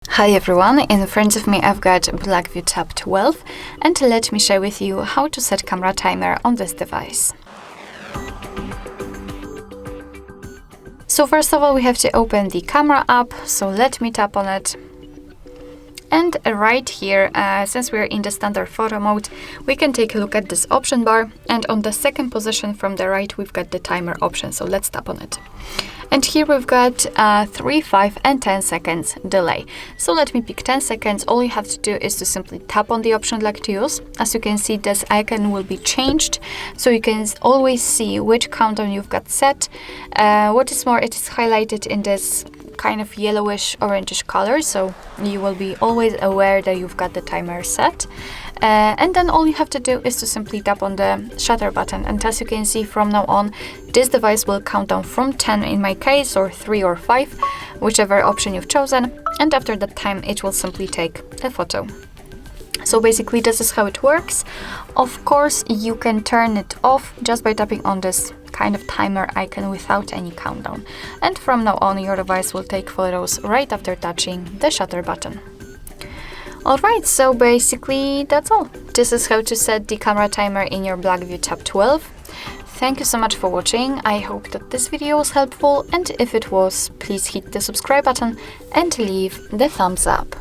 Hi everyone, in front of me I've got Blackview Tab 12 and let me share with you how to set camera timer on this device. So first of all we have to open the camera app, so let me tap on it. And right here, since we're in the standard photo mode, we can take a look at this option bar, and on the second position from the right we've got the timer option, so let's tap on it. And here we've got 3, 5 and 10 seconds delay. So let me pick 10 seconds. All you have to do is to simply tap on the option you'd like to use. As you can see, this icon will be changed, so you can always see which countdown you've got set. What is more, it is highlighted in this kind of yellowish orangish color, so you will be always aware that you've got the timer set. And then all you have to do is to simply tap on the shutter button, and as you can see, from now on this device will count down from 10 in my case, or 3 or 5, whichever option you've chosen, and after that time it will simply take a photo. So basically this is how it works. Of course you can turn it off just by tapping on this kind of timer icon without any countdown, and from now on your device will take photos right after touching the shutter button. Alright, so basically that's all. This is how to set the camera timer in your Blackview Tab 12. Thank you so much for watching. I hope that this video was helpful, and if it was, please hit the subscribe button and leave the thumbs up.